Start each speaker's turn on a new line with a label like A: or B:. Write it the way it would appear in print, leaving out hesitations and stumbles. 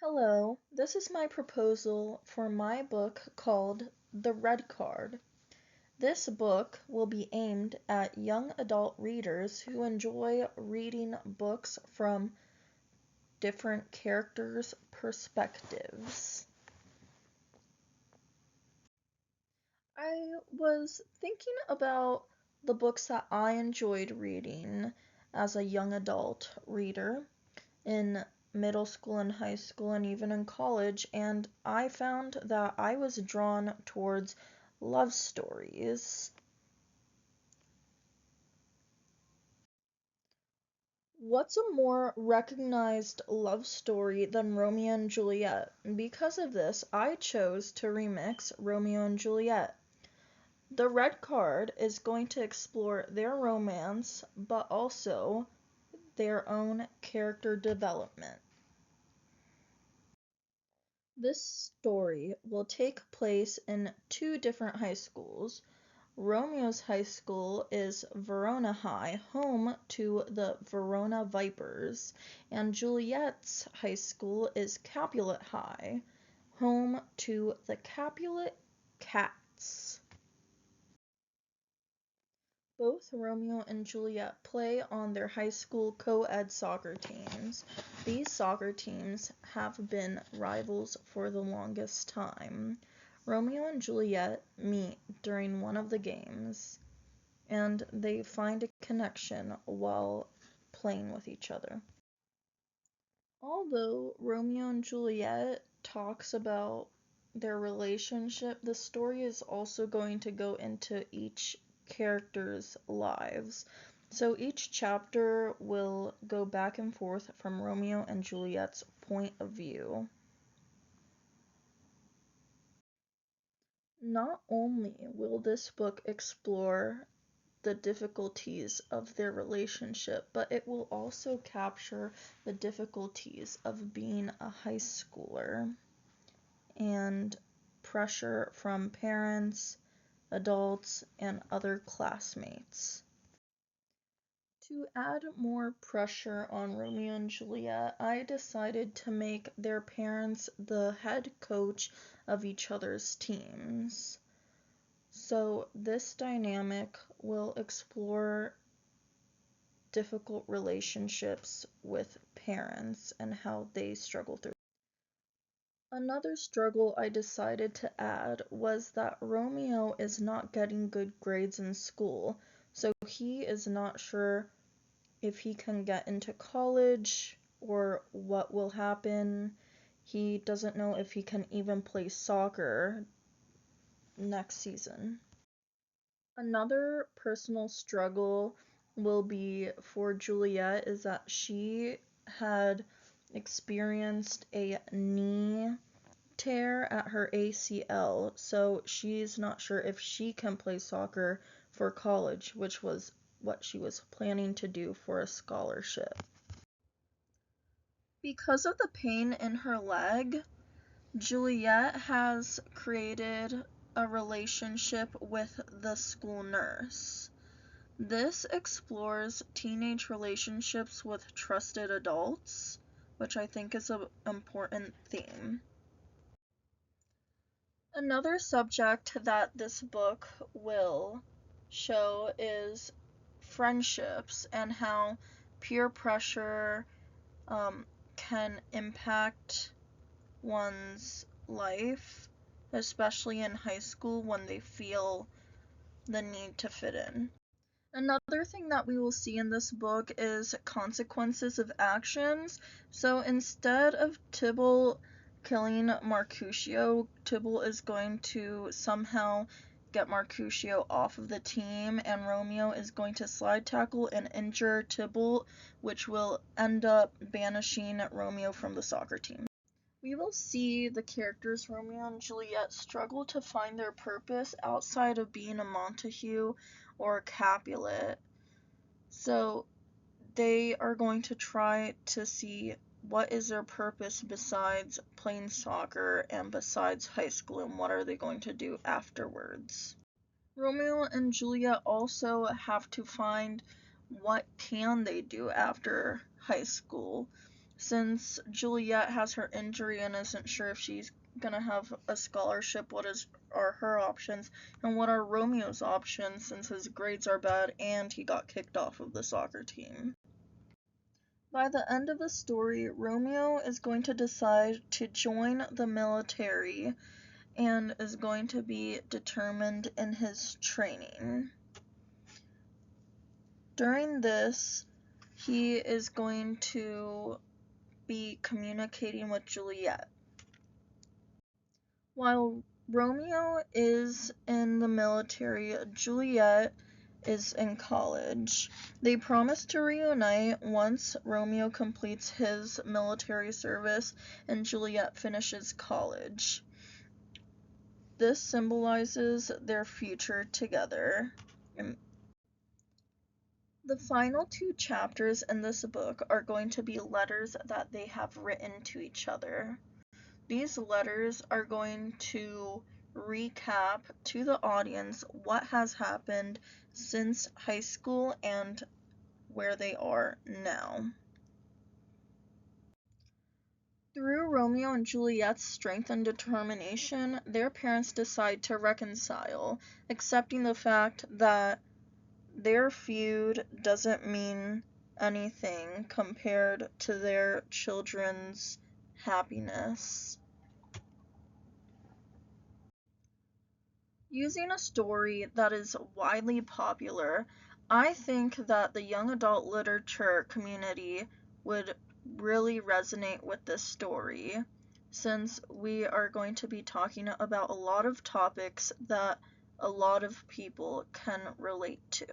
A: Hello, this is my proposal for my book called The Red Card. This book will be aimed at young adult readers who enjoy reading books from different characters' perspectives. I was thinking about the books that I enjoyed reading as a young adult reader in middle school and high school and even in college, and I found that I was drawn towards love stories. What's a more recognized love story than Romeo and Juliet? Because of this, I chose to remix Romeo and Juliet. The Red Card is going to explore their romance, but also their own character development. This story will take place in two different high schools. Romeo's high school is Verona High, home to the Verona Vipers, and Juliet's high school is Capulet High, home to the Capulet Cats. Both Romeo and Juliet play on their high school co-ed soccer teams. These soccer teams have been rivals for the longest time. Romeo and Juliet meet during one of the games, and they find a connection while playing with each other. Although Romeo and Juliet talks about their relationship, the story is also going to go into each character's lives. So each chapter will go back and forth from Romeo and Juliet's point of view. Not only will this book explore the difficulties of their relationship, but it will also capture the difficulties of being a high schooler and pressure from parents, adults, and other classmates. To add more pressure on Romeo and Juliet, I decided to make their parents the head coach of each other's teams. So this dynamic will explore difficult relationships with parents and how they struggle through. Another struggle I decided to add was that Romeo is not getting good grades in school, so he is not sure if he can get into college or what will happen. He doesn't know if he can even play soccer next season. Another personal struggle will be for Juliet is that she had experienced a knee tear at her ACL, so she's not sure if she can play soccer for college, which was what she was planning to do for a scholarship. Because of the pain in her leg, Juliet has created a relationship with the school nurse. This explores teenage relationships with trusted adults, which I think is an important theme. Another subject that this book will show is friendships and how peer pressure can impact one's life, especially in high school when they feel the need to fit in. Another thing that we will see in this book is consequences of actions. So instead of Tybalt killing Mercutio, Tybalt is going to somehow get Mercutio off of the team, and Romeo is going to slide tackle and injure Tybalt, which will end up banishing Romeo from the soccer team. We will see the characters Romeo and Juliet struggle to find their purpose outside of being a Montague or a Capulet. So they are going to try to see what is their purpose besides playing soccer and besides high school, and what are they going to do afterwards. Romeo and Juliet also have to find what can they do after high school. Since Juliet has her injury and isn't sure if she's gonna have a scholarship, are her options, and what are Romeo's options since his grades are bad and he got kicked off of the soccer team. By the end of the story, Romeo is going to decide to join the military and is going to be determined in his training. During this, he is going to be communicating with Juliet. While Romeo is in the military, Juliet is in college. They promise to reunite once Romeo completes his military service and Juliet finishes college. This symbolizes their future together. The final 2 chapters in this book are going to be letters that they have written to each other. These letters are going to recap to the audience what has happened since high school and where they are now. Through Romeo and Juliet's strength and determination, their parents decide to reconcile, accepting the fact that their feud doesn't mean anything compared to their children's happiness. Using a story that is widely popular, I think that the young adult literature community would really resonate with this story, since we are going to be talking about a lot of topics that a lot of people can relate to.